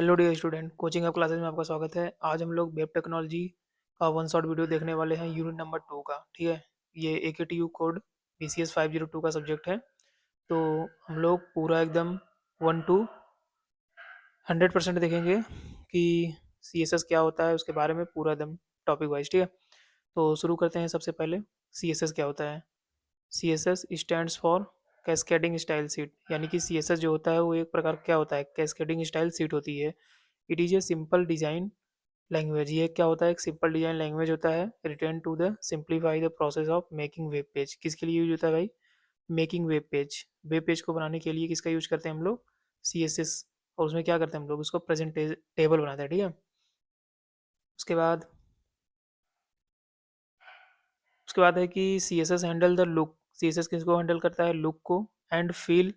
Hello dear student, coaching app classes में आपका स्वागत है। आज हम लोग वेब टेक्नोलॉजी का वन शॉट वीडियो देखने वाले हैं, यूनिट नंबर 2 का। ठीक है, ये AKTU कोड BCS 502 का सब्जेक्ट है। तो हम लोग पूरा एकदम 1 to 100% देखेंगे कि CSS क्या होता है, उसके बारे में पूरा एकदम टॉपिक वाइज। ठीक है, तो शुरू करते हैं। सबसे पहले CSS क्या होता है। CSS stands for cascading style seat, यानी कि CSS जो होता है वो एक प्रकार क्या होता है, कैस्केडिंग स्टाइल सीट होती है। It is a simple design language. ये क्या होता है, एक सिंपल डिज़ाइन लैंग्वेज होता है, return to the simplify the process of making web page. किसके लिए यूज होता है भाई? Making web page. Web page को बनाने के लिए किसका यूज करते हैं हम लोग? CSS। और उसमें क्या करते हैं हम लोग, उसको प्रेजेंट टेबल बनाते हैं। ठीक है, उसके बाद उसके बाद है कि CSS handle the look. CSS किसको हैंडल करता है? लुक को। एंड फील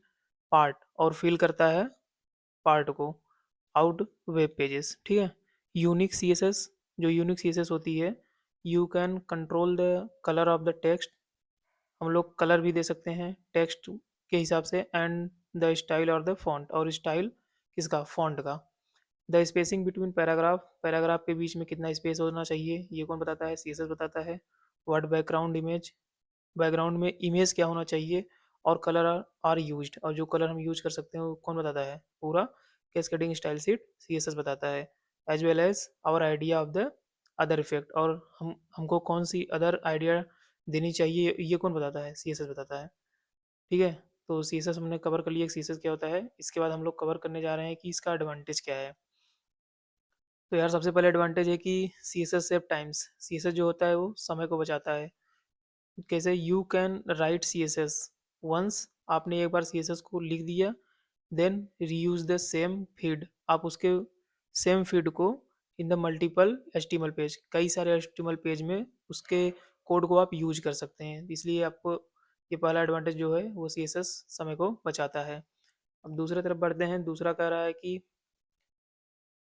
पार्ट, और फील करता है पार्ट को आउट वेब पेजेस। ठीक है, यूनिक CSS, जो यूनिक CSS होती है, you can control the colour of the text. हम लोग कलर भी दे सकते हैं टेक्स्ट के हिसाब से। एंड द स्टाइल और द फॉन्ट, और स्टाइल किसका? फॉन्ट का। The spacing between paragraph, paragraph के बीच में कितना स्पेस होना चाहिए, ये कौन बताता है? CSS बताता है। व्हाट बैकग्राउंड इमेज, बैकग्राउंड में इमेज क्या होना चाहिए। और कलर आर यूज्ड, और जो कलर हम यूज कर सकते हैं वो कौन बताता है? पूरा कैस्केडिंग स्टाइल सीट CSS बताता है। As well as our idea of the other effect, और हमको कौन सी अदर आइडिया देनी चाहिए, ये कौन बताता है? CSS बताता है। ठीक है, तो CSS हमने कवर कर लिया CSS क्या होता है। इसके बाद हम लोग कवर करने जा रहे हैं कि इसका एडवांटेज क्या है। तो यार सबसे पहले एडवांटेज है कि CSS सेव टाइम्स। CSS जो होता है वो समय को बचाता है। कैसे? You can write CSS once, आपने एक बार CSS को लिख दिया, then reuse the same feed, आप उसके सेम फीड को in the multiple HTML page, कई सारे HTML पेज में उसके कोड को आप यूज कर सकते हैं। इसलिए आपको ये पहला एडवांटेज जो है वो CSS समय को बचाता है। अब दूसरे तरफ बढ़ते हैं। दूसरा कह रहा है कि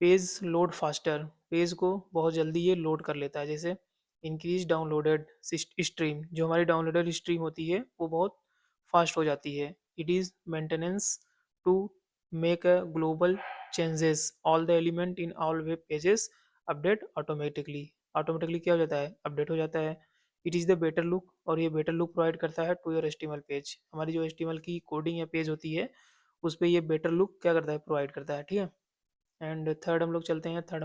पेज लोड फास्टर, पेज को बहुत जल्दी ये लोड कर लेता है। जैसे इंक्रीज डाउनलोडेड स्ट्रीम, जो हमारी डाउनलोडेड स्ट्रीम होती है वो बहुत फास्ट हो जाती है। It is maintenance to make a global changes all the element in all web pages update automatically. Automatically क्या हो जाता है? अपडेट हो जाता है। It is the better look, और ये बेटर लुक प्रोवाइड करता है टू योर HTML पेज। हमारी जो HTML की कोडिंग या पेज होती है उस पर ये बेटर लुक क्या करता है? प्रोवाइड करता है। ठीक है, एंड थर्ड हम लोग चलते हैं। थर्ड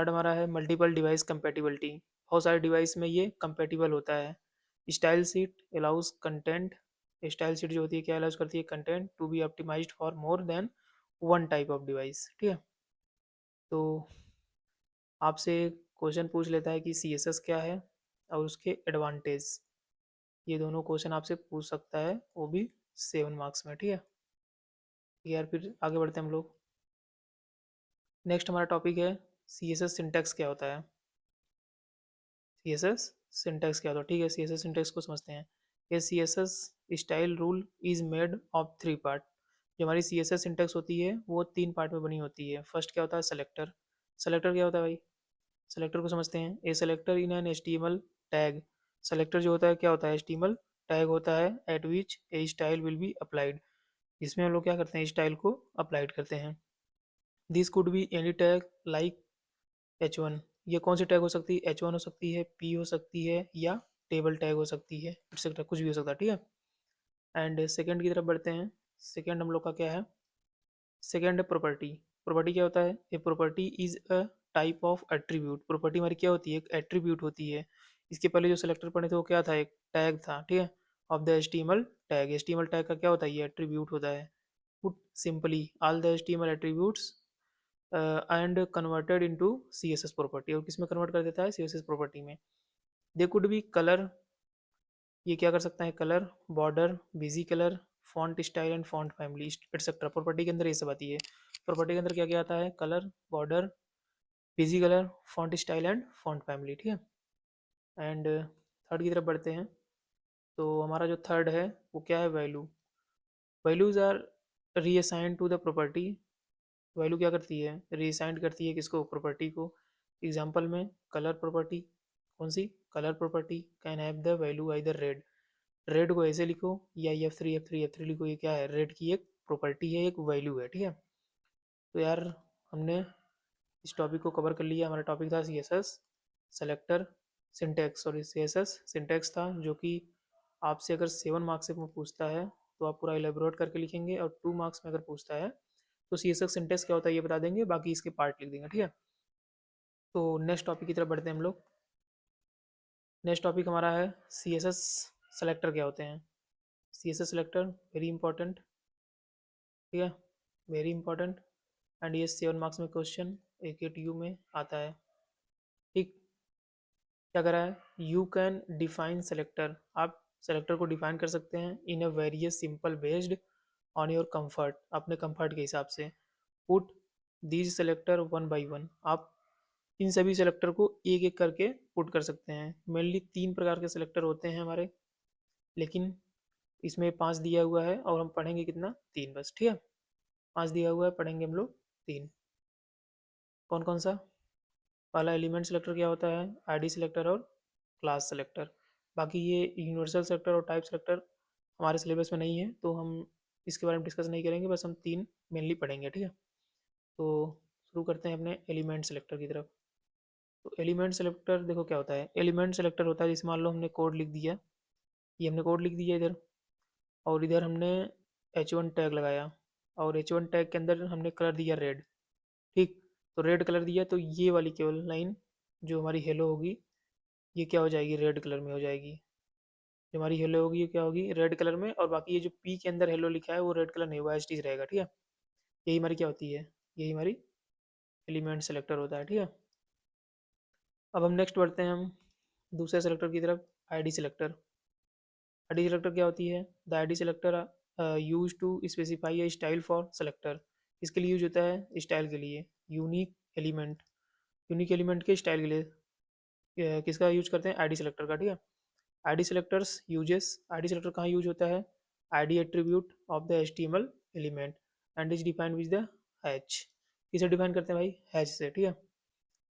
हमारा है मल्टीपल डिवाइस कंपेटिबिलिटी। बहुत सारे डिवाइस में ये कंपेटिबल होता है। Style sheet allows content, style sheet जो होती है क्या अलाउज करती है? Content to be optimized for more than one type of device. ठीक है, तो आपसे क्वेश्चन पूछ लेता है कि CSS क्या है और उसके एडवांटेज। ये दोनों क्वेश्चन आपसे पूछ सकता है, वो भी 7 मार्क्स में। ठीक है यार, फिर आगे बढ़ते हैं हम लोग। नेक्स्ट हमारा टॉपिक है CSS सिंटैक्स क्या होता है। CSS सिंटैक्स क्या होता है? ठीक है, CSS सिंटैक्स को समझते हैं। ये CSS style rule is made of 3 part. जो हमारी CSS सिंटैक्स होती है वो 3 पार्ट में बनी होती है। फर्स्ट क्या होता है? सेलेक्टर। सेलेक्टर क्या होता है भाई? सेलेक्टर को समझते हैं। A selector in an HTML tag. Selector जो होता है क्या होता है? HTML टैग होता है eight which A style will be applied, जिसमें हम लोग क्या करते हैं? स्टाइल को अप्लाइड करते हैं। This could be any tag like H1। ये कौन सी टैग हो सकती है? H1 हो सकती है, P हो सकती है, या टेबल टैग हो सकती है, एक्सेट्रा कुछ भी हो सकता है। ठीक है, एंड सेकंड की तरफ बढ़ते हैं। सेकंड हम लोग का क्या है? सेकंड है प्रॉपर्टी। प्रॉपर्टी क्या होता है? A property is a type of attribute. Property हमारी क्या होती है? एक एट्रीब्यूट होती है। इसके पहले जो सेलेक्टर पढ़े थे वो क्या था? एक टैग था। ठीक है, of the HTML tag. HTML tag का क्या होता है? ये एट्रीब्यूट होता है। Put simply all the HTML attributes and converted into CSS property. और किस में कन्वर्ट कर देता है? CSS प्रॉपर्टी में। दे कुड बी कलर, ये क्या कर सकता है? Colour, border, busy colour, font style and font family etcetera. Property के अंदर ये सब आती है। प्रॉपर्टी के अंदर क्या क्या आता है? Colour, border, busy colour, font style and font family. ठीक है, एंड थर्ड की तरफ बढ़ते हैं। तो हमारा जो थर्ड है वो क्या है? Value. Values are reassigned to the property. Value क्या करती है? रीअसाइंड करती है किसको? प्रॉपर्टी को। एग्जांपल में कलर प्रॉपर्टी, कौन सी? Colour property can have the value either red. Red को ऐसे लिखो, या F3 F3 F3 लिखो। ये क्या है? रेड की एक प्रॉपर्टी है, एक वैल्यू है। ठीक है, तो यार हमने इस टॉपिक को कवर कर लिया। हमारा टॉपिक था C S S selector syntax, sorry C S S syntax था, जो कि आपसे अगर 7 मार्क्स से पूछता है तो आप पूरा एलेबोरेट करके लिखेंगे, और 2 मार्क्स में अगर पूछता है तो सी एस एस सिंटैक्स क्या होता है ये बता देंगे, बाकी इसके पार्ट लिख देंगे, ठीक है। तो नेक्स्ट टॉपिक की तरफ बढ़ते हैं हम लोग। नेक्स्ट टॉपिक हमारा है सी एस एस सेलेक्टर क्या होते हैं। C S S selector very important, ठीक है, वेरी इंपॉर्टेंट। एंड ये 7 मार्क्स में क्वेश्चन AKTU में आता है, ठीक। क्या करा है, यू कैन डिफाइन सेलेक्टर, आप सेलेक्टर को डिफाइन कर सकते हैं in a various simple based on your comfort, अपने कंफर्ट के हिसाब से। Put these selector one by one, आप इन सभी सेलेक्टर को एक एक करके पुट कर सकते हैं। मेनली 3 प्रकार के सेलेक्टर होते हैं हमारे, लेकिन इसमें 5 दिया हुआ है और हम पढ़ेंगे कितना, 3 बस, ठीक है। 5 दिया हुआ है, पढ़ेंगे हम लोग 3। कौन कौन सा, पहला एलिमेंट सेलेक्टर क्या होता है, आईडी सेलेक्टर और क्लास सेलेक्टर। बाकी ये यूनिवर्सल सेलेक्टर और टाइप सेलेक्टर हमारे सिलेबस में नहीं है, तो हम इसके बारे में डिस्कस नहीं करेंगे, बस हम 3 मेनली पढ़ेंगे, ठीक है। तो शुरू करते हैं अपने एलिमेंट सेलेक्टर की तरफ। तो एलिमेंट सेलेक्टर देखो क्या होता है, एलिमेंट सेलेक्टर होता है जैसे मान लो हमने कोड लिख दिया, ये हमने कोड लिख दिया इधर, और इधर हमने H1 टैग लगाया, और H1 टैग के अंदर हमने कलर दिया रेड, ठीक। तो रेड कलर दिया तो ये वाली केवल लाइन जो हमारी हेलो होगी, ये क्या हो जाएगी, रेड कलर में हो जाएगी। जो हमारी हेलो होगी ये क्या होगी, रेड कलर में, और बाकी ये जो पी के अंदर हेलो लिखा है वो रेड कलर नहीं होगा, एच टी रहेगा, ठीक है। यही हमारी क्या होती है, यही हमारी एलिमेंट सेलेक्टर होता है, ठीक है। अब हम नेक्स्ट बढ़ते हैं हम दूसरे सेलेक्टर की तरफ, आईडी सेलेक्टर। आईडी सेलेक्टर क्या होती है, the ID selector use to specify a style for selector, इसके लिए यूज होता है स्टाइल के लिए, यूनिक एलिमेंट, यूनिक एलिमेंट के स्टाइल के लिए किसका यूज करते हैं, आईडी सेलेक्टर का, ठीक है। ID selectors uses, ID selector कहाँ यूज होता है, ID attribute of the HTML element and is defined with the hatch, किसे डिफाइन करते हैं भाई, हैच से, ठीक है।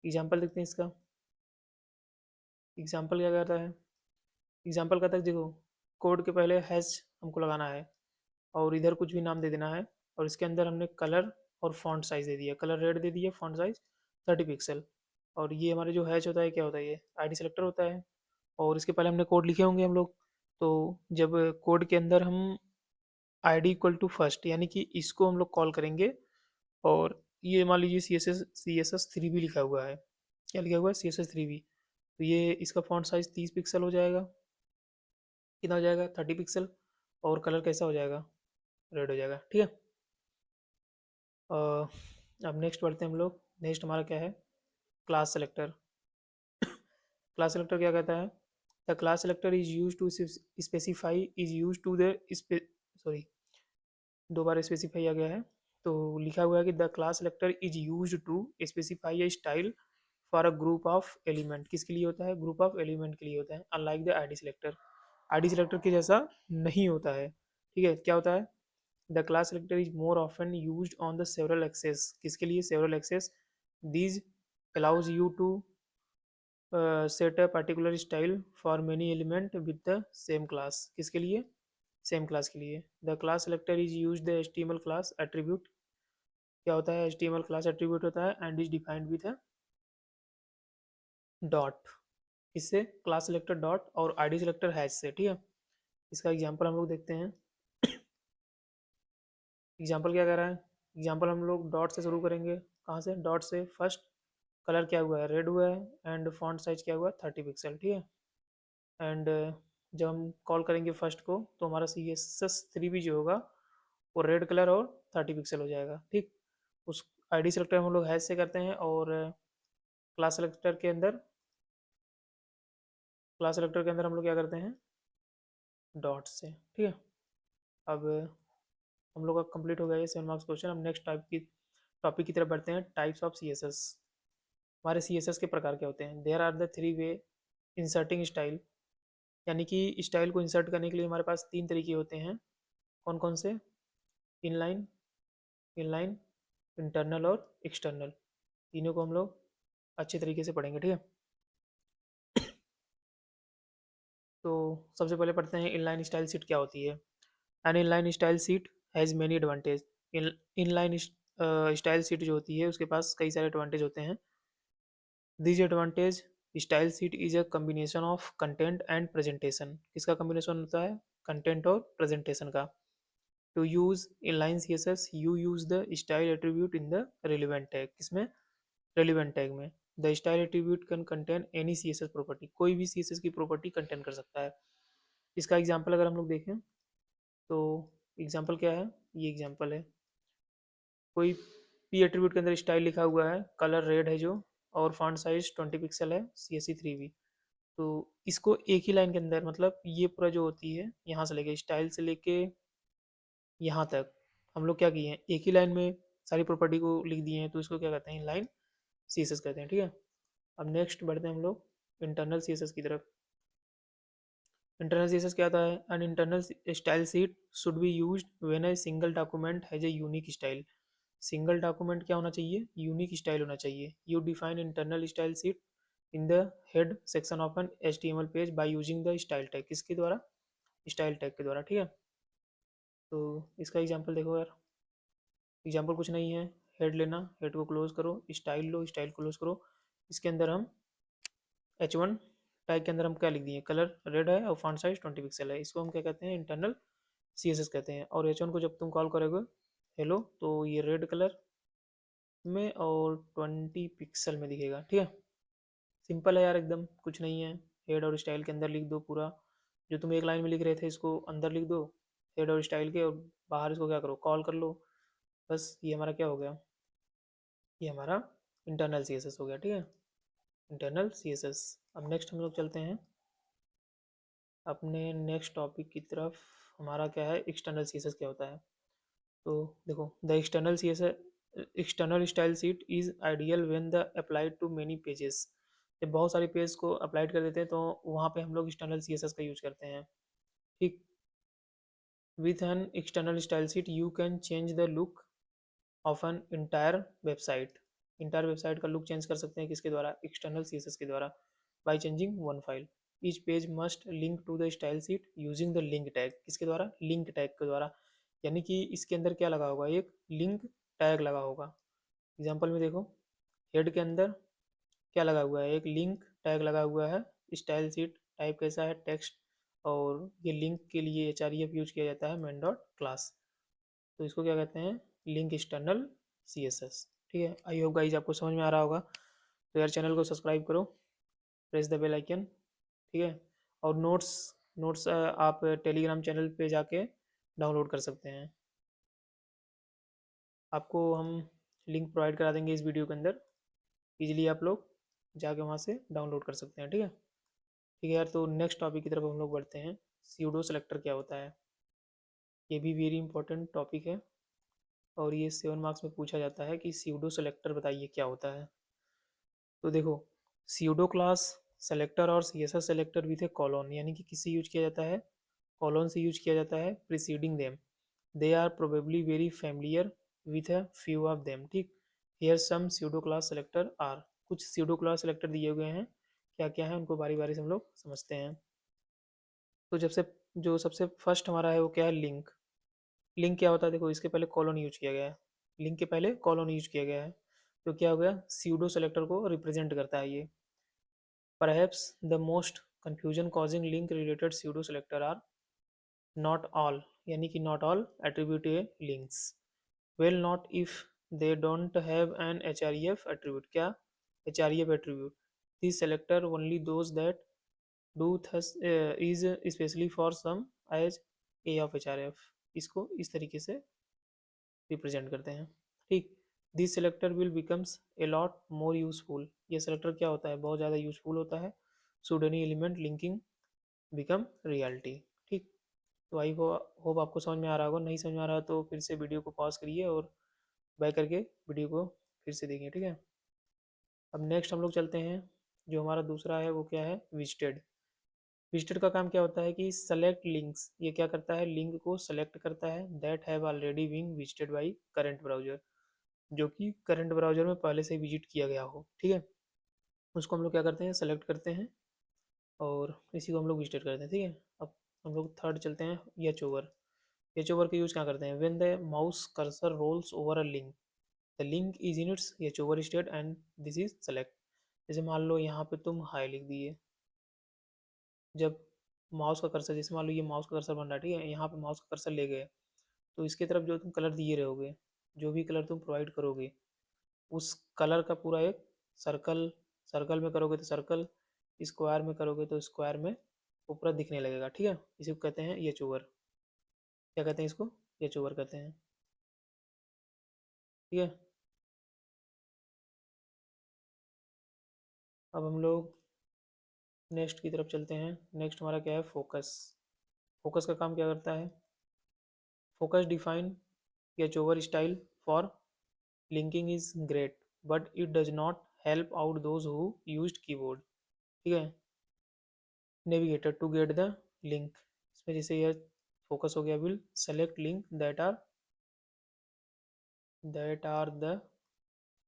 एग्जाम्पल देखते हैं इसका, एग्जाम्पल क्या करता है, एग्जाम्पल का तक देखो, कोड के पहले हैश हमको लगाना है, और इधर कुछ भी नाम दे देना है, और इसके अंदर हमने कलर और फॉन्ट साइज दे दिया, कलर रेड दे दिया, फॉन्ट साइज 30 पिक्सल। और ये हमारे जो हैश होता है क्या होता है, ये आईडी सेलेक्टर होता है, और इसके पहले हमने कोड लिखे होंगे हम लोग। तो जब कोड के अंदर हम आईडी इक्वल टू फर्स्ट, यानी कि इसको हम लोग कॉल करेंगे, और ये मान लीजिए सी एस एस 3 भी लिखा हुआ है, क्या लिखा हुआ है, CSS 3 भी, तो ये इसका फॉन्ट साइज 30 पिक्सल हो जाएगा, कितना हो जाएगा, 30 पिक्सल, और कलर कैसा हो जाएगा, रेड हो जाएगा, ठीक है। अब नेक्स्ट बढ़ते हैं हम लोग, नेक्स्ट हमारा क्या है, क्लास सेलेक्टर। क्लास सेलेक्टर क्या कहता है, the class selector is use to specify, is use to the sorry, दो बार स्पेसिफाई आ गया है, तो लिखा हुआ है कि the class selector is use to specify a style for a group of element, किसके लिए होता है, ग्रुप ऑफ एलिमेंट के लिए होता है, unlike the ID selector, ID selector के जैसा नहीं होता है, ठीक है। क्या होता है, the class selector is more often use on the several access, किसके लिए, several access, these allows you to set a particular style for many element with the same class, किसके लिए, सेम क्लास के लिए। The class selector is use the HTML class attribute, क्या होता है, HTML class attribute होता है, and is defined with a dot, इससे क्लास सेलेक्टर डॉट और आईडी सेलेक्टर हैश से, ठीक है। इसका एग्जांपल हम लोग देखते हैं, एग्जांपल क्या कह रहा है, एग्जांपल हम लोग डॉट से शुरू करेंगे, कहाँ से, डॉट से। फर्स्ट कलर क्या हुआ है, रेड हुआ है, एंड फॉन्ट साइज क्या हुआ है, 30 पिक्सल, ठीक है। एंड जब हम कॉल करेंगे फर्स्ट को, तो हमारा CSS 3 भी जो होगा वो रेड कलर और 30 पिक्सल हो जाएगा, ठीक। उस आईडी सेलेक्टर हम लोग हैश से करते हैं, और क्लास सेलेक्टर के अंदर, क्लास सेलेक्टर के अंदर हम लोग क्या करते हैं, डॉट से, ठीक है। अब हम लोग का कंप्लीट हो गया ये 7 मार्क्स क्वेश्चन। अब नेक्स्ट टाइप की टॉपिक की तरफ बढ़ते हैं, टाइप्स ऑफ CSS। हमारे CSS के प्रकार क्या होते हैं, there are the 3 way inserting style, यानी कि स्टाइल को इंसर्ट करने के लिए हमारे पास 3 तरीके होते हैं, कौन कौन से, इनलाइन, इनलाइन, इंटरनल और एक्सटर्नल, तीनों को हम लोग अच्छे तरीके से पढ़ेंगे, ठीक है। तो सबसे पहले पढ़ते हैं इनलाइन स्टाइल शीट क्या होती है। An inline style sheet has many advantage, inline style sheet जो होती है उसके पास कई सारे एडवांटेज होते हैं। This advantage, style sheet is a combination of content and presentation. किसका कम्बिनेशन होता है? कंटेंट और प्रेजेंटेशन का। To use inline C S S you use the style attribute in the relevant tag. किसमें? रेलिवेंट टैग में। The style attribute can contain any C S S property. कोई भी C S S की property contain कर सकता है। इसका example अगर हम लोग देखें तो एग्जाम्पल क्या है? ये एग्जाम्पल है, कोई पी एट्रीब्यूट के अंदर स्टाइल लिखा हुआ है, कलर रेड है जो, और फॉन्ट साइज 20 पिक्सल है, सी एस सी 3V। तो इसको एक ही लाइन के अंदर, मतलब ये पूरा जो होती है यहाँ से लेके स्टाइल से लेके यहाँ तक हम लोग क्या किए हैं, एक ही लाइन में सारी प्रॉपर्टी को लिख दिए हैं, तो इसको क्या कहते हैं? लाइन सी एस एस कहते हैं। ठीक है, अब नेक्स्ट बढ़ते हैं हम लोग इंटरनल सी एस एस की तरफ। इंटरनल सी एस एस क्या आता है? An internal style sheet should be use when a single document has a unique style. Single document क्या होना चाहिए? यूनिक स्टाइल होना चाहिए। You define internal style sheet in the head section of an HTML page by using the style tag. किसके द्वारा? Style tag के द्वारा। ठीक है, तो इसका एग्जांपल देखो यार। एग्जांपल कुछ नहीं है, हेड लेना, हेड को क्लोज करो, स्टाइल लो, स्टाइल क्लोज करो। इसके अंदर हम H1 टैग के अंदर हम क्या लिख दिए? कलर रेड है और फॉन्ट साइज 20 पिक्सल है। इसको हम क्या कहते हैं? इंटरनल CSS कहते हैं। और H1 को जब तुम कॉल करोगे हेलो, तो ये रेड कलर में और 20 पिक्सल में दिखेगा। ठीक है, सिंपल है यार, एकदम कुछ नहीं है। हेड और स्टाइल के अंदर लिख दो पूरा, जो तुम एक लाइन में लिख रहे थे इसको अंदर लिख दो हेड और स्टाइल के, और बाहर इसको क्या करो? कॉल कर लो। बस ये हमारा क्या हो गया? ये हमारा इंटरनल CSS हो गया। ठीक है, इंटरनल CSS। अब नेक्स्ट हम लोग चलते हैं अपने नेक्स्ट टॉपिक की तरफ। हमारा क्या है? एक्सटर्नल CSS क्या होता है? तो देखो, the external CSS, external style sheet is ideal when the applied to many pages. जब बहुत सारे पेज को अप्लाइड कर देते हैं तो वहाँ पे हम लोग एक्सटर्नल CSS का यूज करते हैं। ठीक, with an external style sheet you can change the look of an entire website. Entire website का लुक चेंज कर सकते हैं किसके द्वारा? एक्सटर्नल CSS के द्वारा। By changing one file, each page must link to the style sheet using the link tag. किसके द्वारा? लिंक टैग के द्वारा। यानी कि इसके अंदर क्या लगा होगा? एक लिंक टैग लगा होगा। एग्जाम्पल में देखो, हेड के अंदर क्या लगा हुआ है? एक लिंक टैग लगा हुआ है। स्टाइल शीट टाइप कैसा है? टेक्स्ट। और ये लिंक के लिए HREF यूज किया जाता है, मेन डॉट क्लास। तो इसको क्या कहते हैं? Link external CSS। ठीक है, आई होप गाइज आपको समझ में आ रहा होगा। तो यार चैनल को सब्सक्राइब करो, प्रेस द बेल आइकन। ठीक है, और नोट्स नोट्स आप टेलीग्राम चैनल पे जाके डाउनलोड कर सकते हैं। आपको हम लिंक प्रोवाइड करा देंगे इस वीडियो के अंदर, इजीली आप लोग जाके वहाँ से डाउनलोड कर सकते हैं। ठीक है, ठीक है यार, तो नेक्स्ट टॉपिक की तरफ हम लोग बढ़ते हैं। स्यूडो सेलेक्टर क्या होता है? ये भी वेरी इंपॉर्टेंट टॉपिक है, और ये 7 मार्क्स में पूछा जाता है कि स्यूडो सेलेक्टर बताइए क्या होता है। तो देखो, स्यूडो क्लास सेलेक्टर और CSS selector with A colon, यानी कि किससे यूज किया जाता है? कॉलन से यूज किया जाता है preceding them. They are probably very familiar with a few of them. ठीक, here some pseudo class selector are. कुछ स्यूडो क्लास सेलेक्टर दिए हुए हैं, क्या क्या है उनको बारी बारी से हम लोग समझते हैं। तो जब से जो सबसे फर्स्ट हमारा है वो क्या है? लिंक। लिंक क्या होता है? देखो, इसके पहले कॉलन यूज किया गया है, लिंक के पहले कॉलन यूज किया गया है, तो क्या हो गया? स्यूडो सेलेक्टर को रिप्रेजेंट करता है ये। Perhaps the most confusion causing link related pseudo selector are not all, यानी कि not all attribute a links, well not if they don't have an HREF एट्रीब्यूट। क्या? HREF attribute. This selector only those that do thus is specially for some as a of HRF। इसको इस तरीके से represent करते हैं। ठीक, this selector will becomes a lot more useful. ये सेलेक्टर क्या होता है? बहुत ज़्यादा यूजफुल होता है। Should any element linking become reality. ठीक, तो आई होप आपको समझ में आ रहा होगा। नहीं समझ में आ रहा तो फिर से वीडियो को पॉज करिए और बैक करके वीडियो को फिर से देखिए। ठीक है, अब नेक्स्ट हम लोग चलते हैं, जो हमारा दूसरा है वो क्या है? विजिटेड। विजिटेड का काम क्या होता है कि सेलेक्ट लिंक्स। ये क्या करता है? लिंक को सेलेक्ट करता है that have already been visited by current browser, जो कि करंट ब्राउजर में पहले से विजिट किया गया हो। ठीक है, उसको हम लोग क्या करते हैं? सेलेक्ट करते हैं और इसी को हम लोग विजिट करते हैं। ठीक है, अब हम लोग थर्ड चलते हैं, एच ओवर। एच ओवर का यूज़ क्या करते हैं? When the mouse cursor rolls over a link. The link is in its H over state and this is select. जैसे मान लो यहाँ पे तुम हाई लिख दिए, जब माउस का कर्सर, जैसे मान लो ये माउस का कर्सर बन रहा है, ठीक है, यहाँ पे माउस का कर्सर ले गए, तो इसके तरफ जो तुम कलर दिए रहोगे, जो भी कलर तुम प्रोवाइड करोगे, उस कलर का पूरा एक सर्कल, सर्कल में करोगे तो सर्कल, स्क्वायर में करोगे तो स्क्वायर में वो पूरा दिखने लगेगा, ठीक है। इसी को कहते हैं एच ओवर। क्या कहते हैं इसको? एच ओवर कहते हैं, ठीक है। अब हम लोग नेक्स्ट की तरफ चलते हैं। नेक्स्ट हमारा क्या है? फोकस। फोकस का काम क्या करता है? Focus define H over style for linking is great but it does not help out those who used keyboard, ठीक है। Navigator to get the link, इसमें जैसे यह फोकस हो गया, will select link that are the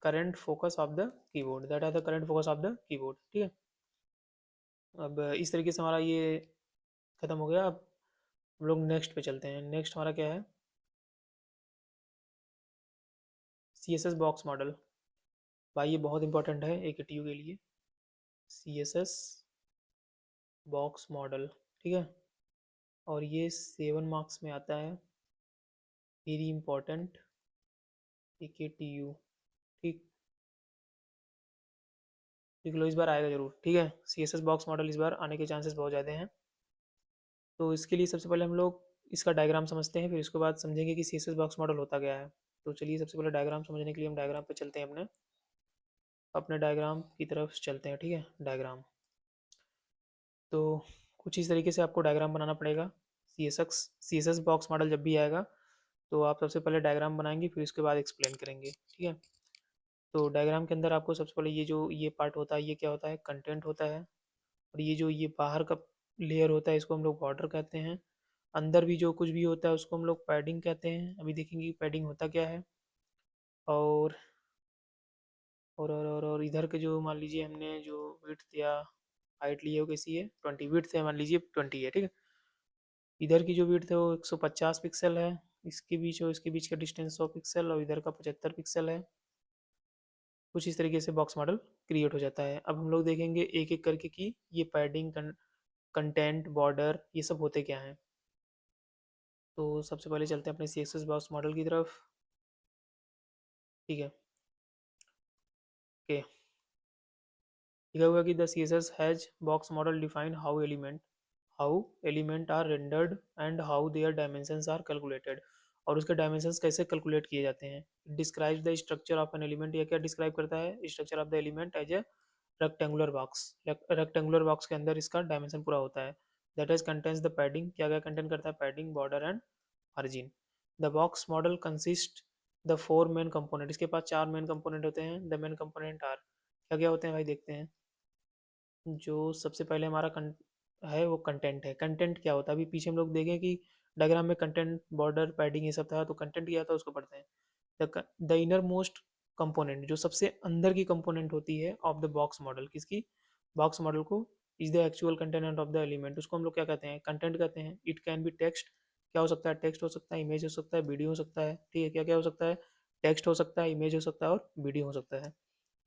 current focus of the keyboard, that are the current focus of the keyboard, ठीक है। अब इस तरीके से हमारा ये खत्म हो गया। अब हम लोग नेक्स्ट पे चलते हैं। नेक्स्ट हमारा क्या है? C S S box model. भाई ये बहुत इंपॉर्टेंट है एक टी यू के लिए। C S S box model, ठीक है, और ये 7 मार्क्स में आता है। वेरी इंपॉर्टेंट, एक टी यू, ठीक। देख लो, इस बार आएगा जरूर, ठीक है। C S S box model इस बार आने के चांसेस बहुत ज़्यादा हैं। तो इसके लिए सबसे पहले हम लोग इसका डायग्राम समझते हैं, फिर उसके बाद समझेंगे कि C S S box model होता क्या है। तो चलिए सबसे पहले डायग्राम समझने के लिए हम डायग्राम पे चलते हैं, अपने अपने डायग्राम की तरफ चलते हैं, ठीक है। डायग्राम तो कुछ इस तरीके से आपको डायग्राम बनाना पड़ेगा। C S S box model जब भी आएगा तो आप सबसे पहले डायग्राम बनाएंगे, फिर उसके बाद एक्सप्लेन करेंगे, ठीक है। तो डायग्राम के अंदर आपको सबसे पहले ये जो ये पार्ट होता है, ये क्या होता है? कंटेंट होता है। और ये जो ये बाहर का लेयर होता है, इसको हम लोग बॉर्डर कहते हैं। अंदर भी जो कुछ भी होता है उसको हम लोग पैडिंग कहते हैं। अभी देखेंगे कि पैडिंग होता क्या है। और और इधर के जो मान लीजिए हमने जो विड्थ या हाइट ली है वो कैसी है? 20 विड्थ है, मान लीजिए 20 है, ठीक है। इधर की जो विड्थ है वो 150 पिक्सल है, इसके बीच और इसके बीच का डिस्टेंस 100 पिक्सल, और इधर का 75 पिक्सल है। कुछ इस तरीके से बॉक्स मॉडल क्रिएट हो जाता है। अब हम लोग देखेंगे एक एक करके कि ये पैडिंग, कंटेंट, बॉर्डर, ये सब होते क्या हैं। तो सबसे पहले चलते हैं अपने सी एक्सेस बॉक्स मॉडल की तरफ, ठीक है। ओके, लिखा हुआ कि the C S S has box model define how element are rendered and how their dimensions are calculated. और उसके डायमेंशंस कैसे कैलकुलेट किए जाते हैं। Describe the structure of an element, या क्या डिस्क्राइब करता है? Structure of the element as a rectangular box. Rectangular box के अंदर इसका डायमेंशन पूरा होता है। That is contains the padding, क्या क्या कंटेंट करता है? Padding, border and margin. The box model consist the 4 main component, इसके पास 4 मेन कंपोनेंट होते हैं। द मेन कंपोनेंट आर, क्या क्या होते हैं भाई? देखते हैं। जो सबसे पहले हमारा है वो कंटेंट है। कंटेंट क्या होता है? अभी पीछे हम लोग देखें कि डायग्राम में कंटेंट, बॉर्डर, पैडिंग ये सब था, तो कंटेंट क्या था उसको पढ़ते हैं। द इनर मोस्ट कंपोनेंट, जो सबसे अंदर की कंपोनेंट होती है ऑफ द बॉक्स मॉडल, किसकी? बॉक्स मॉडल को। Is the actual content of the element, उसको हम लोग क्या कहते हैं? कंटेंट कहते हैं। इट कैन बी टेक्स्ट, क्या हो सकता है? टेक्स्ट हो सकता है, इमेज हो सकता है, वीडियो हो सकता है, ठीक है। क्या क्या हो सकता है? टेक्स्ट हो सकता है, इमेज हो सकता है, और वीडियो हो सकता है।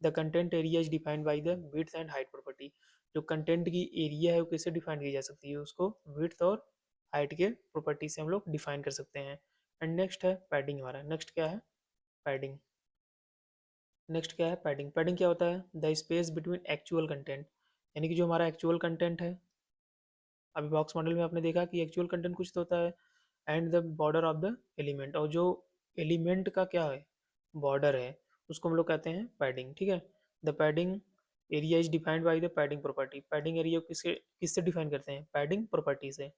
The content area is defined by the width and height property. जो कंटेंट की एरिया है वो कैसे डिफाइन की जा सकती है? उसको विड्थ और हाइट के प्रॉपर्टी से हम लोग डिफाइन कर सकते हैं। एंड नेक्स्ट है पैडिंग हमारा। नेक्स्ट क्या है? पैडिंग। नेक्स्ट क्या है? पैडिंग। पैडिंग क्या होता है? The space between actual content, यानी कि जो हमारा एक्चुअल कंटेंट है, अभी बॉक्स मॉडल में आपने देखा कि एक्चुअल कंटेंट कुछ तो होता है, and the border of the element, और जो एलिमेंट का क्या है? बॉर्डर है, उसको हम लोग कहते हैं पैडिंग, ठीक है। The padding area is defined by the padding property. Padding area किससे किससे डिफाइन करते हैं? पैडिंग प्रॉपर्टी से।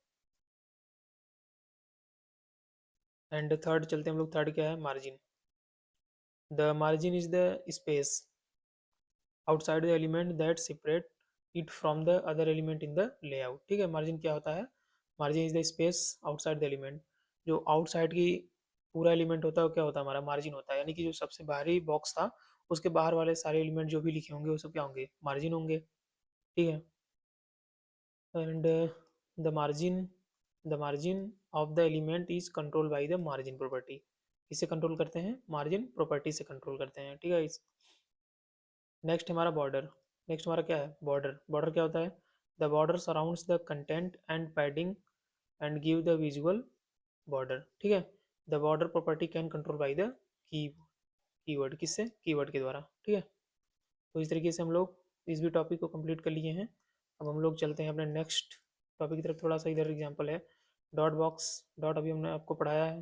एंड थर्ड चलते हैं हम लोग। थर्ड क्या है? Margin. The margin is the space outside the element that separate it from the other element in the layout, ठीक है। मार्जिन क्या होता है? Margin is the space outside the element, जो आउटसाइड की पूरा एलिमेंट होता है वो क्या होता है? हमारा मार्जिन होता है। यानी कि जो सबसे बाहरी बॉक्स था उसके बाहर वाले सारे एलिमेंट जो भी लिखे होंगे वो सब क्या होंगे? मार्जिन होंगे, ठीक है। And the margin the margin of the element is control by the margin property. किससे कंट्रोल करते हैं, मार्जिन प्रॉपर्टी से कंट्रोल करते हैं, ठीक है। इस नेक्स्ट हमारा बॉर्डर, नेक्स्ट हमारा क्या है, बॉर्डर। बॉर्डर क्या होता है, the border surrounds the content and padding and give the visual border, ठीक है। The border property can control by the key keyword, किससे, कीवर्ड के द्वारा, ठीक है। तो इस तरीके से हम लोग इस भी टॉपिक को कंप्लीट कर लिए हैं। अब हम लोग चलते हैं अपने नेक्स्ट टॉपिक की तरफ। थोड़ा सा इधर एग्जांपल है, डॉट बॉक्स, डॉट अभी हमने आपको पढ़ाया है।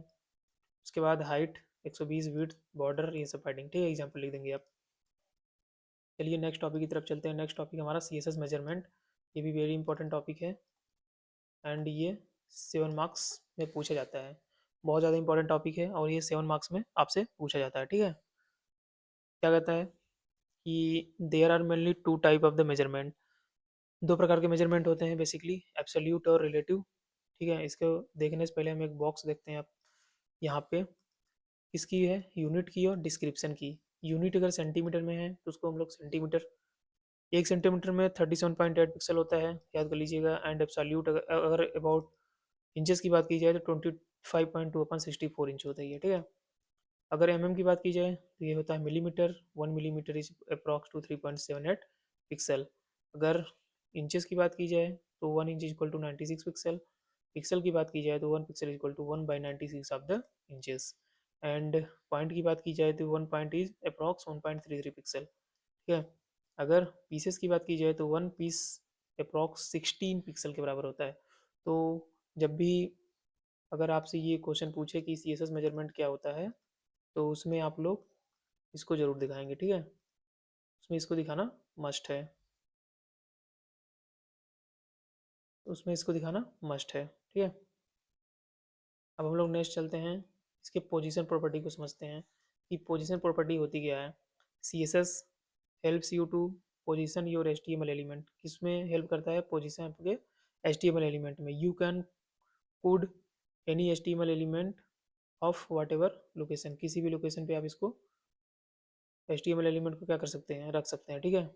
उसके बाद हाइट 120, विड्थ, बॉर्डर, ये सब पैडिंग, ठीक है, एग्जाम्पल लिख देंगे आप। चलिए नेक्स्ट टॉपिक की तरफ चलते हैं। नेक्स्ट टॉपिक हमारा CSS मेजरमेंट। ये भी वेरी इंपॉर्टेंट टॉपिक है एंड ये 7 मार्क्स में पूछा जाता है। बहुत ज़्यादा इंपॉर्टेंट टॉपिक है और ये 7 मार्क्स में आपसे पूछा जाता है, ठीक है। क्या कहता है कि there are mainly 2 type of the measurement. 2 प्रकार के मेजरमेंट होते हैं बेसिकली, एब्सोल्यूट और रिलेटिव, ठीक है। इसको देखने से पहले हम एक बॉक्स देखते हैं आप यहाँ पे, किसकी है, यूनिट की और डिस्क्रिप्शन की। यूनिट अगर सेंटीमीटर में है तो उसको हम लोग सेंटीमीटर, 1 सेंटीमीटर में 37.8 पिक्सल होता है, याद कर लीजिएगा। एंड एब्सोल्यूट अगर अबाउट इंचेस की बात की जाए तो 25.2/64 इंच होता है ये, ठीक है। अगर की बात की जाए तो ये होता है millimetre, 1 millimetre is approx to 3.78 pixel. अगर इंचेस की बात की जाए तो 1 inch equal to 96 pixel. Pixel की बात की जाए तो 1 pixel equal to 1/96 of the inches. And point की बात की जाए तो 1 पॉइंट इज अप्रॉक्स 1.33 पिक्सल, ठीक है। अगर पीसेस की बात की जाए तो 1 पीस अप्रॉक्स 16 पिक्सल के बराबर होता है। तो जब भी अगर आपसे ये क्वेश्चन पूछे कि CSS मेजरमेंट क्या होता है, तो उसमें आप लोग इसको ज़रूर दिखाएंगे, ठीक है। उसमें इसको दिखाना मस्ट है, उसमें इसको दिखाना मस्ट है, ठीक है। अब हम लोग नेक्स्ट चलते हैं, इसके पोजीशन प्रॉपर्टी को समझते हैं कि पोजीशन प्रॉपर्टी होती क्या है। CSS helps you to position your HTML element. किसमें हेल्प करता है, पोजीशन आपके HTML एलिमेंट में। You can code any HTML element of whatever location, किसी भी लोकेशन पे आप इसको HTML एलिमेंट को क्या कर सकते हैं, रख सकते हैं, ठीक है।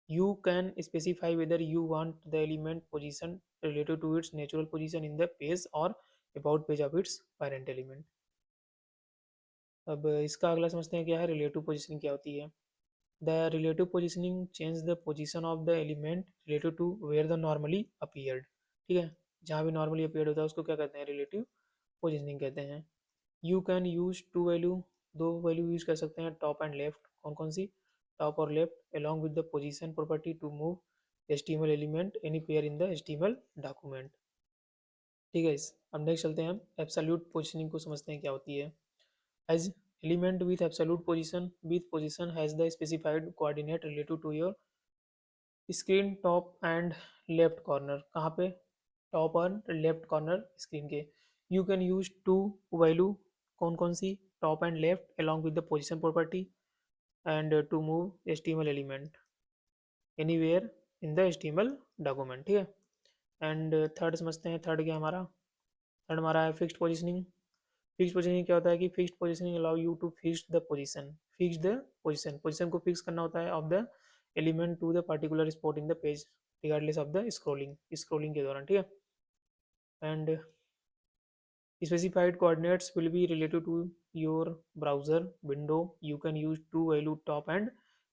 You can specify whether you want the element position related to its natural position in the page or about page of its parent element. अब इसका अगला समझते हैं क्या है, रिलेटिव पोजिशनिंग क्या होती है। The relative positioning change the position of the element related to where the normally appeared, ठीक है। जहाँ भी नॉर्मली अपीयर्ड होता है उसको क्या कहते हैं, रिलेटिव पोजिशनिंग कहते हैं। You can use two value, दो वैल्यू यूज कर सकते हैं, टॉप एंड लेफ्ट। कौन कौन सी, टॉप और left, along with the position property to move HTML element anywhere in the HTML document, ठीक है। इस अब नेक्स्ट चलते हैं हम एब्सोल्यूट पोजिशनिंग को समझते हैं क्या होती है। As element with absolute position, with position has the specified coordinate related to your screen top and left corner, कहाँ पे, टॉप और लेफ्ट कॉर्नर स्क्रीन के। You can use two value, कौन कौन सी, top and left, along with the position property and to move HTML element anywhere in the HTML document, ठीक है। And third समझते हैं, थर्ड क्या हमारा, थर्ड हमारा है फिक्स्ड पोजिशनिंग। फिक्स्ड पोजिशनिंग क्या होता है कि fixed positioning allow you to fix the position, fix the position, position को फिक्स करना होता है of the element to the particular spot in the page regardless of the scrolling, scrolling के दौरान, ठीक है। And specified coordinates will be related to your browser window. You can use two value top and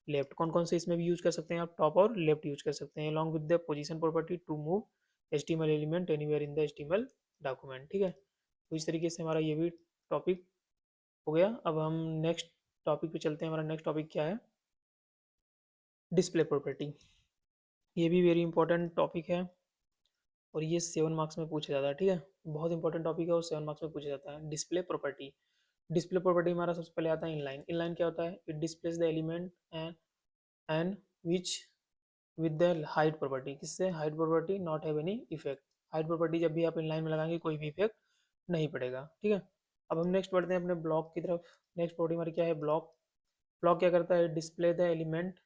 left, कौन कौन से इसमें भी use कर सकते हैं आप, टॉप और लेफ्ट यूज कर सकते हैं, along with the position property to move HTML element anywhere in the HTML document, ठीक है। तो इस तरीके से हमारा ये भी टॉपिक हो गया। अब हम नेक्स्ट टॉपिक पे चलते हैं। हमारा नेक्स्ट टॉपिक क्या है, डिस्प्ले प्रॉपर्टी। ये भी वेरी इंपॉर्टेंट टॉपिक है और ये 7 मार्क्स में पूछा जाता है, ठीक है। बहुत इंपॉर्टेंट टॉपिक है और 7 मार्क्स में पूछा जाता है। डिस्प्ले प्रॉपर्टी, डिस्प्ले प्रॉपर्टी हमारा सबसे पहले आता है इनलाइन। इनलाइन क्या होता है, it displays the element and which with the height property, किससे, height property not have any effect. Height property जब भी आप इनलाइन में लगाएंगे कोई भी इफेक्ट नहीं पड़ेगा, ठीक है। अब हम नेक्स्ट बढ़ते हैं अपने ब्लॉक की तरफ। नेक्स्ट प्रॉपर्टी हमारी क्या है, ब्लॉक। ब्लॉक क्या करता है, display the element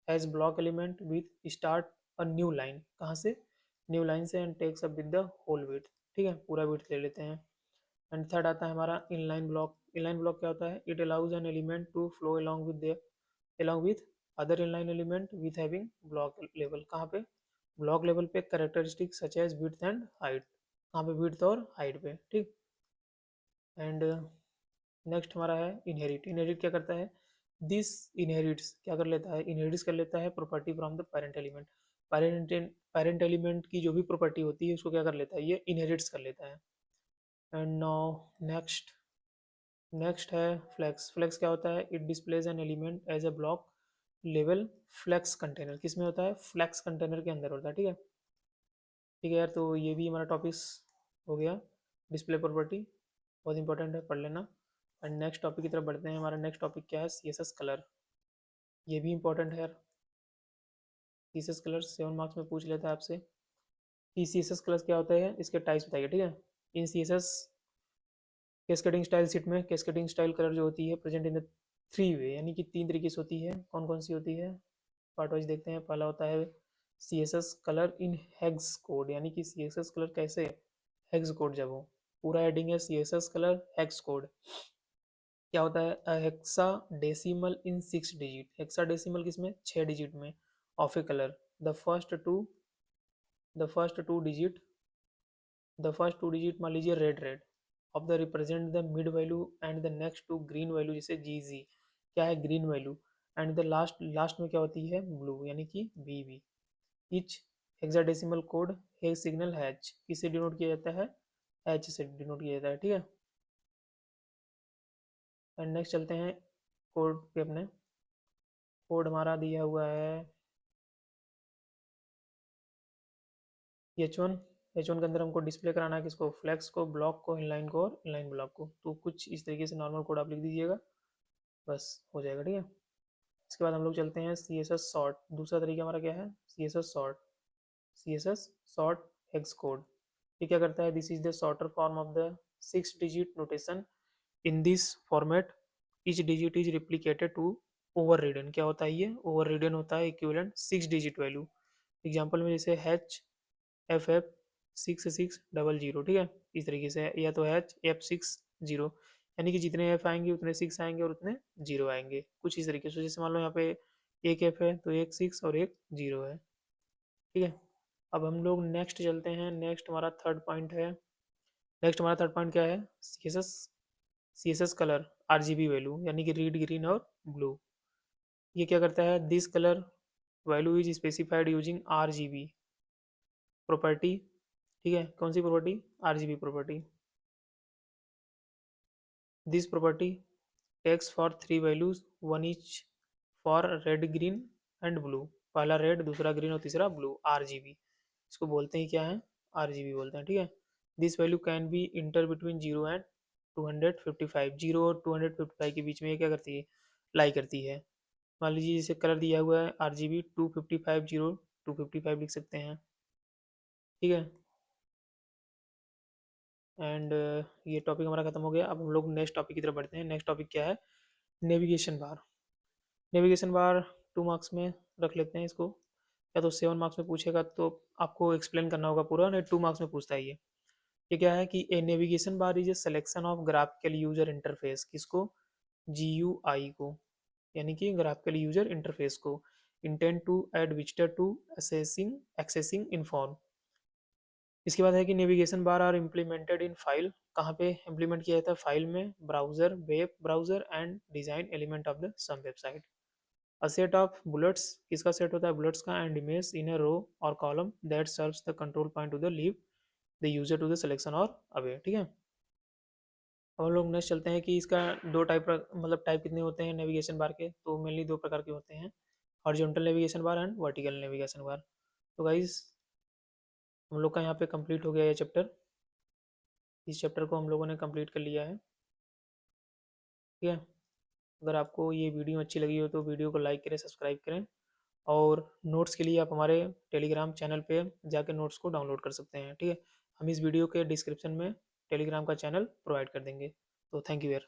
as block element with start a new line, कहाँ से, न्यू लाइन से, and takes up with the whole width, ठीक है, पूरा विड्थ ले लेते हैं। एंड थर्ड आता है हमारा इनलाइन ब्लॉक। इनलाइन ब्लॉक क्या होता है, it allows an element to flow along with other inline element with having block level, कहाँ पे, ब्लॉक लेवल पे, characteristic such as width and height, कहाँ पे, विड्थ और हाइट पे, ठीक। एंड नेक्स्ट हमारा है इनहेरिट। इनहेरिट क्या करता है? दिस इनहेरिट्स क्या कर लेता है? इनहेरिट्स कर लेता है property from the parent element. Parent element की जो भी प्रॉपर्टी होती है उसको क्या कर लेता है? ये इनहेरिट्स कर लेता है। एंड नाउ नेक्स्ट, नेक्स्ट है फ्लेक्स। फ्लेक्स क्या होता है? It displays an element as a block level flex container. किस में होता है? फ्लेक्स कंटेनर के अंदर होता है। ठीक है, ठीक है यार, तो ये भी हमारा टॉपिक्स हो गया। डिस्प्ले प्रॉपर्टी बहुत इंपॉर्टेंट है, पढ़ लेना। एंड नेक्स्ट टॉपिक की तरफ बढ़ते हैं। हमारा नेक्स्ट टॉपिक क्या है? C S S colour. ये भी इंपॉर्टेंट है यार। C S S colour 7 marks में पूछ लेता है आपसे कि सी एस एस कलर क्या होता है, इसके टाइप्स बताइए। ठीक है, इन C S S cascading style sheet में कैस्केडिंग स्टाइल कलर जो होती है प्रेजेंट इन द 3 वे, यानी कि 3 तरीके से होती है। कौन कौन सी होती है? पार्ट वाइज देखते हैं। पहला होता है C S S colour in hex code, यानी कि सी एस एस कलर कैसे? हेक्स कोड, जब हो पूरा हेडिंग है C S S colour hex code. क्या होता है? Hexadecimal in 6 digit. Hexadecimal किसमें? 6 डिजिट में of a colour. The first two the first two digit the first 2 digit मान लीजिए red red of the represent the mid value and the next two green value, जैसे G G क्या है? Green value. And the last last में क्या होती है? Blue, यानी कि B B. Each hexadecimal code है सिग्नल हैच, किससे डिनोट किया जाता है? हैच से डिनोट किया जाता है। ठीक है, एंड नेक्स्ट चलते हैं कोड पे अपने। कोड हमारा दिया हुआ है H1। H1 के अंदर हमको डिस्प्ले कराना है किसको? फ्लेक्स को, ब्लॉक को, इनलाइन को और इनलाइन ब्लॉक को। तो कुछ इस तरीके से नॉर्मल कोड आप लिख दीजिएगा, बस हो जाएगा। ठीक है, इसके बाद हम लोग चलते हैं सी एस एस सॉर्ट। दूसरा तरीका हमारा क्या है? C S S short. C S S short hex code. ये क्या करता है? This is the shorter form of the 6 digit notation. In this format each digit is replicated to overridden. क्या होता है ये? ओवर रिडन होता है इक्विवेलेंट 6 डिजिट वैल्यू। एग्जाम्पल में जैसे हैच एफ एफ 6600। ठीक है, इस तरीके से, या तो हैच F60, यानी कि जितने एफ आएंगे उतने 6 आएंगे और उतने 0 आएंगे। कुछ इस तरीके से, जैसे मान लो यहाँ पे एक एफ है तो एक 6 और एक 0 है। ठीक है, अब हम लोग नेक्स्ट चलते हैं। नेक्स्ट हमारा थर्ड पॉइंट है। नेक्स्ट हमारा थर्ड पॉइंट क्या है? C S S colour R G B value, यानी कि रीड, ग्रीन और ब्लू। ये क्या करता है? This colour value is specified using R G B property. ठीक है, कौन सी property? R G B property. This property takes for 3 values, one each for red, green and blue. पहला रेड, दूसरा ग्रीन और तीसरा ब्लू। आर जी बी इसको बोलते हैं। क्या है? आर जी बी बोलते हैं। ठीक है, this value can be inter between 0 and 255। 0 और 255 के बीच में ये क्या करती है? लाई करती है। मान लीजिए जैसे कलर दिया हुआ है आर जी बी 255, 0255 लिख सकते हैं। ठीक है, एंड ये टॉपिक हमारा खत्म हो गया। अब हम लोग नेक्स्ट टॉपिक की तरफ बढ़ते हैं। नेक्स्ट टॉपिक क्या है? Navigation bar. Navigation bar 2 marks में रख लेते हैं इसको, या तो 7 मार्क्स में पूछेगा तो आपको एक्सप्लेन करना होगा पूरा, नहीं 2 मार्क्स में पूछता है ये क्या है कि a navigation bar is a selection of graphical user interface. किसको? जी यू आई को, यानी कि ग्राफिकल यूजर इंटरफेस को। Intent to aid visitor to assessing accessing inform. इसके बाद है कि navigation bar are implemented in file. कहाँ पे इम्प्लीमेंट किया जाता है? फाइल में, browser, web browser and design element of the some website. A set of bullets, किसका सेट होता है? बुलेट्स का। And image in a row और column that serves the control point to the leave the user to the selection और away. ठीक है, अब हम लोग नेक्स्ट चलते हैं कि इसका दो टाइप, मतलब टाइप कितने होते हैं नेविगेशन बार के? तो मेनली 2 प्रकार के होते हैं, horizontal navigation bar and vertical navigation bar. तो गाइज हम लोग का यहाँ पे कंप्लीट हो गया ये चैप्टर। इस चैप्टर को हम लोगों ने कंप्लीट कर लिया है। ठीक है, अगर आपको ये वीडियो अच्छी लगी हो तो वीडियो को लाइक करें, सब्सक्राइब करें। और नोट्स के लिए आप हमारे टेलीग्राम चैनल पे जाकर नोट्स को डाउनलोड कर सकते हैं। ठीक है, हम इस वीडियो के डिस्क्रिप्शन में टेलीग्राम का चैनल प्रोवाइड कर देंगे। तो थैंक यू यार।